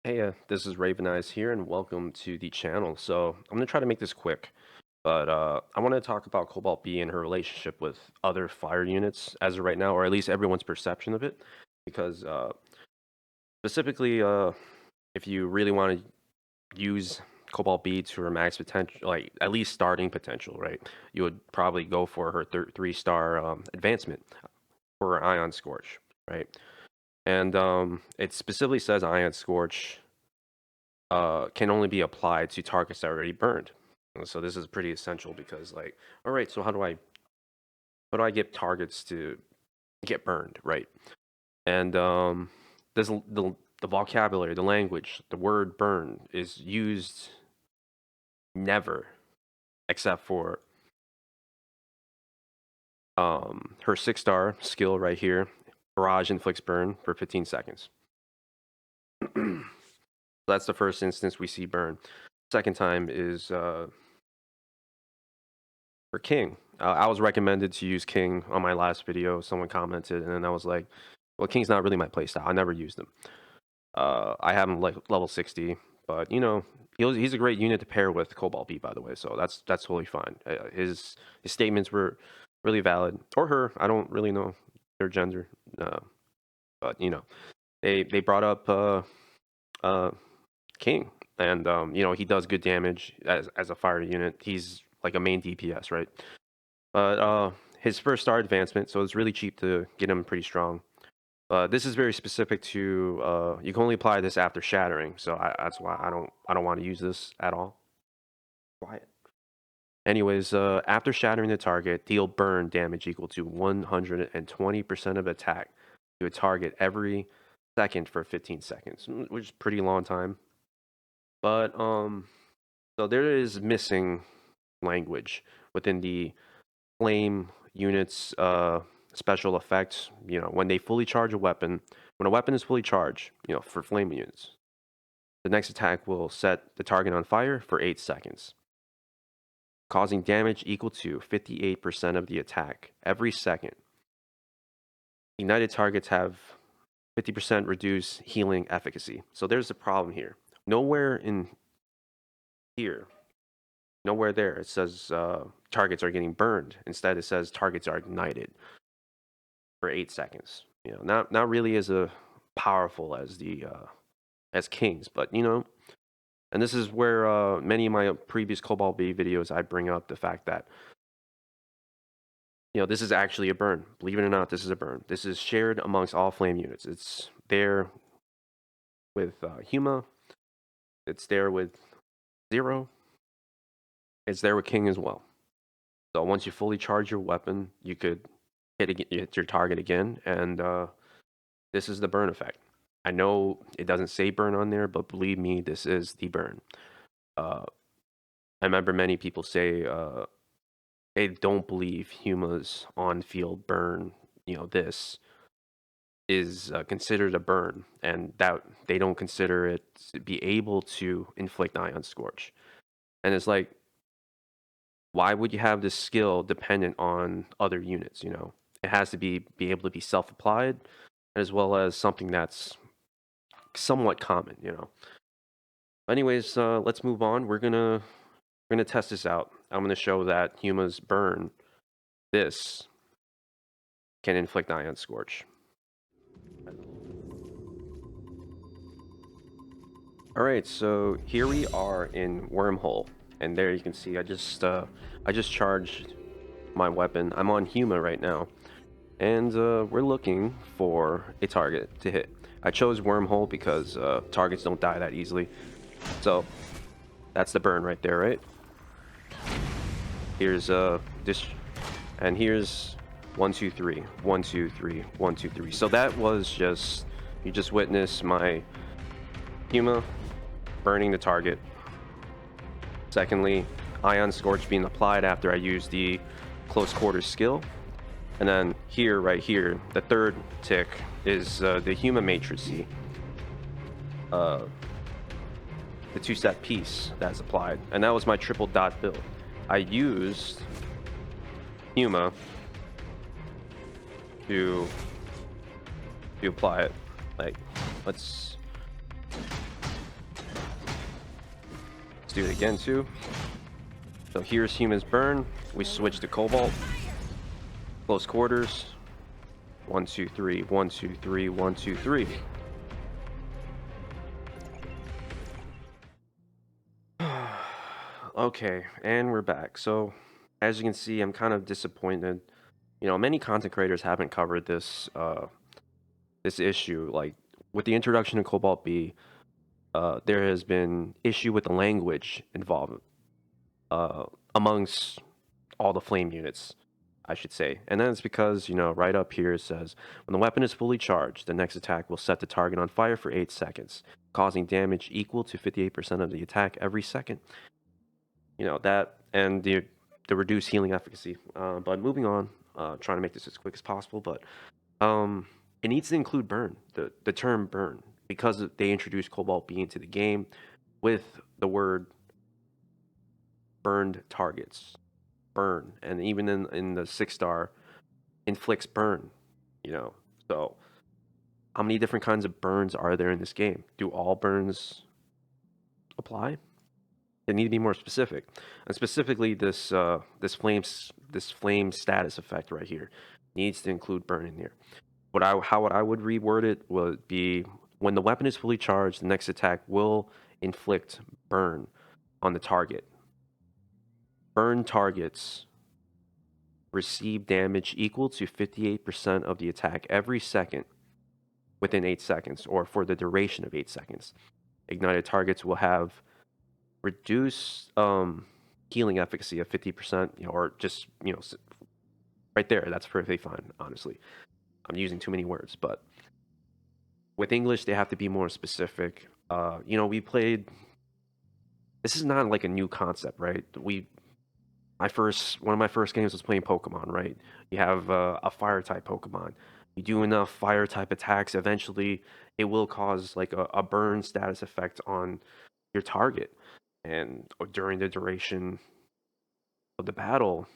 Hey, this is Raven Eyes here, and welcome to the channel. So I'm gonna try to make this quick, but I want to talk about Cobalt-B and her relationship with other fire units as of right now, or at least everyone's perception of it. Because specifically, if you really want to use Cobalt-B to her max potential, like at least starting potential, right? You would probably go for her 3-star advancement for her Ion Scorch, right? And it specifically says Ion Scorch can only be applied to targets that are already burned. And so this is pretty essential because, like, all right, so how do I get targets to get burned, right? And this the vocabulary, the language, the word "burn" is used never, except for her 6-star skill right here. Barrage inflicts burn for 15 seconds. That's the first instance we see burn. Second time is for King. I was recommended to use King on my last video. Someone commented, and then I was like, well, King's not really my playstyle. I never used him. I have him like level 60, but you know, he's a great unit to pair with Cobalt-B, by the way. So that's totally fine. His statements were really valid, or her. I don't really know their gender, but you know, they brought up King, and you know, he does good damage as a fire unit. He's like a main DPS, right? But his first star advancement, so it's really cheap to get him pretty strong. This is very specific to you can only apply this after shattering, so that's why I don't want to use this at all. Quiet. Anyways, after shattering the target, deal burn damage equal to 120% of attack to a target every second for 15 seconds, which is a pretty long time. But so there is missing language within the flame units special effects. You know, when they fully charge a weapon, when a weapon is fully charged, you know, for flame units, the next attack will set the target on fire for 8 seconds, causing damage equal to 58% of the attack every second. Ignited targets have 50% reduced healing efficacy. So there's a problem here. Nowhere in here, nowhere there it says targets are getting burned. Instead, it says targets are ignited for 8 seconds. You know, not really as powerful as the as Kings, but you know, and this is where many of my previous Cobalt-B videos I bring up the fact that you know this is actually a burn. Believe it or not, this is a burn. This is shared amongst all flame units. It's there with Huma. It's there with Zero. It's there with King as well. So once you fully charge your weapon, you could hit your target again, and this is the burn effect. I know it doesn't say burn on there, but believe me, this is the burn. I remember many people say they don't believe Huma's on-field burn, you know, this is considered a burn, and that they don't consider it to be able to inflict Ion Scorch. And it's like, why would you have this skill dependent on other units, you know? It has to be able to be self-applied, as well as something that's somewhat common, you know. Anyways, let's move on. We're gonna test this out. I'm gonna show that Huma's burn this can inflict Ion Scorch. All right, so here we are in Wormhole, and there you can see I just charged my weapon. I'm on Huma right now, and we're looking for a target to hit. I chose Wormhole because targets don't die that easily. So that's the burn right there, right? Here's this, and here's 1, 2, 3, 1, 2, 3, 1, 2, 3. So that was just, you just witnessed my Huma burning the target. Secondly, Ion Scorch being applied after I used the close quarters skill. And then here, right here, the third tick is the Huma Matrix, the 2-step piece that's applied. And that was my triple dot build. I used Huma to apply it. Like, let's Let's do it again too. So here's Huma's burn. We switch to Cobalt. Close quarters. 1, 2, 3, 1, 2, 3, 1, 2, 3. Okay, and we're back. So, as you can see, I'm kind of disappointed. You know, many content creators haven't covered this issue. Like with the introduction of Cobalt-B, there has been issue with the language involved uh, amongst all the flame units, I should say. And then it's because, you know, right up here it says, when the weapon is fully charged, the next attack will set the target on fire for 8 seconds, causing damage equal to 58% of the attack every second. You know, that and the reduced healing efficacy. But moving on, trying to make this as quick as possible, but it needs to include burn, the term burn, because they introduced Cobalt-B into the game with the word burned targets. Burn, and even in the 6-star inflicts burn, you know. So how many different kinds of burns are there in this game? Do all burns apply? They need to be more specific, and specifically this flame status effect right here needs to include burn in here. How I would reword it would be, when the weapon is fully charged, the next attack will inflict burn on the target. Burn targets receive damage equal to 58% of the attack every second within 8 seconds, or for the duration of 8 seconds. Ignited targets will have reduced healing efficacy of 50%, you know, or just, you know, right there, that's perfectly fine, honestly. I'm using too many words, but with English, they have to be more specific. You know, we played. This is not like a new concept, right? One of my first games was playing Pokemon, right? You have a fire type Pokemon. You do enough fire type attacks, eventually it will cause like a burn status effect on your target, and during the duration of the battle,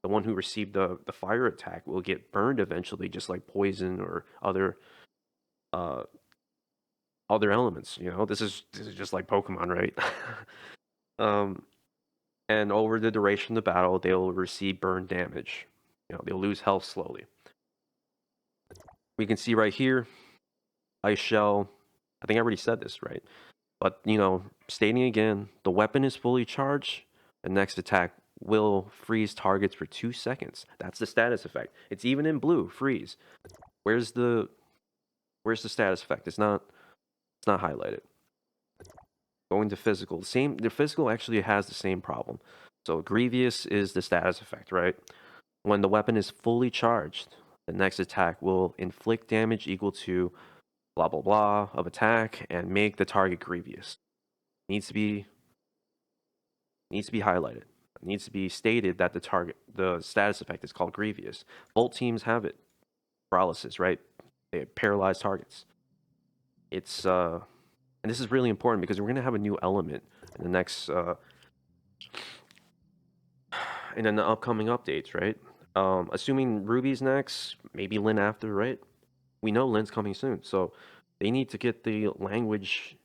the one who received the fire attack will get burned eventually, just like poison or uh, other elements. You know, this is just like Pokemon, right? um, and over the duration of the battle, they'll receive burn damage. You know, they'll lose health slowly. We can see right here, Ice Shell. I think I already said this, right? But, you know, stating again, the weapon is fully charged. The next attack will freeze targets for 2 seconds. That's the status effect. It's even in blue, freeze. Where's the status effect? It's not highlighted. Going to physical. The physical actually has the same problem. So Grievous is the status effect, right? When the weapon is fully charged, the next attack will inflict damage equal to blah blah blah of attack and make the target grievous. Needs to be highlighted. It needs to be stated that the status effect is called grievous. Both teams have it. Paralysis, right? They paralyze targets. It's and this is really important because we're gonna have a new element in the next in the upcoming updates, right? Assuming Ruby's next, maybe Lynn after, right? We know Lynn's coming soon, so they need to get the language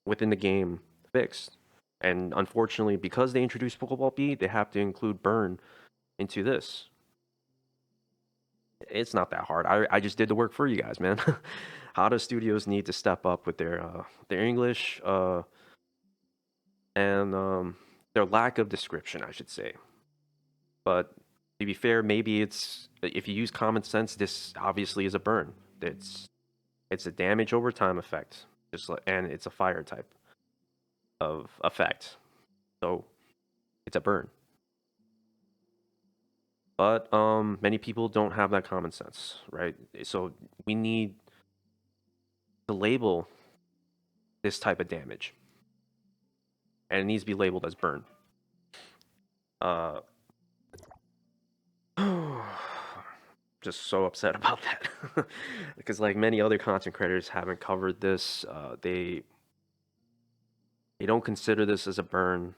within the game fixed. And unfortunately, because they introduced Cobalt-B, they have to include burn into this. It's not that hard. I just did the work for you guys, man. How do studios need to step up with their English and their lack of description, I should say. But to be fair, maybe it's, if you use common sense, this obviously is a burn. It's a damage over time effect, just like, and it's a fire type of effect, so it's a burn. But many people don't have that common sense, right? So we need to label this type of damage, and it needs to be labeled as burn. Uh, just so upset about that because, like, many other content creators haven't covered this. They don't consider this as a burn,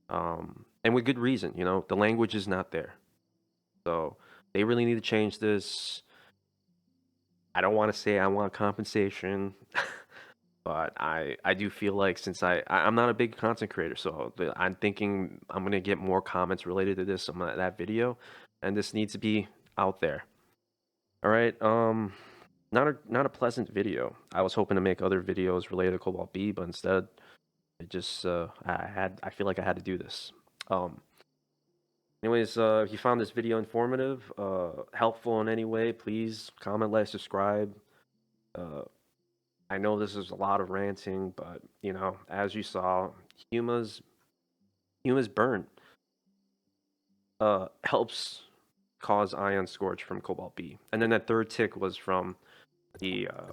and with good reason. You know, the language is not there, so they really need to change this. I don't want to say I want compensation. But I do feel like since I'm not a big content creator, so I'm thinking I'm gonna get more comments related to this on that video, and this needs to be out there. All right. Not a pleasant video. I was hoping to make other videos related to Cobalt-B, but instead, it just I feel like I had to do this. Um. Anyways, if you found this video informative, helpful in any way, please comment, like, subscribe. Uh, I know this is a lot of ranting, but you know, as you saw, Huma's Huma's burn helps cause ion scorch from Cobalt-B, and then that third tick was from the uh,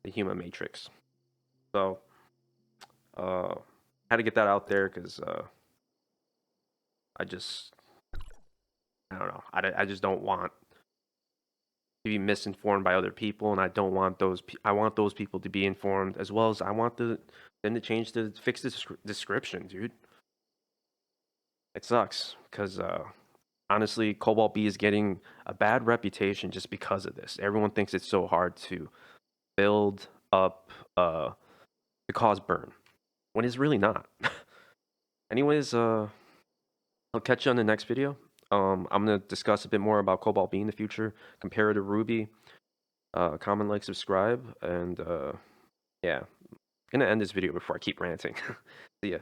the Huma matrix. So, had to get that out there because I just I don't know. I just don't want to be misinformed by other people, and I don't want I want those people to be informed as well as I want them to fix the description, dude. It sucks because honestly, Cobalt-B is getting a bad reputation just because of this. Everyone thinks it's so hard to build up to cause burn when it's really not. Anyways, I'll catch you on the next video. I'm gonna discuss a bit more about Cobalt-B in the future, compare it to Ruby. Comment, like, subscribe, and yeah, gonna end this video before I keep ranting. See ya.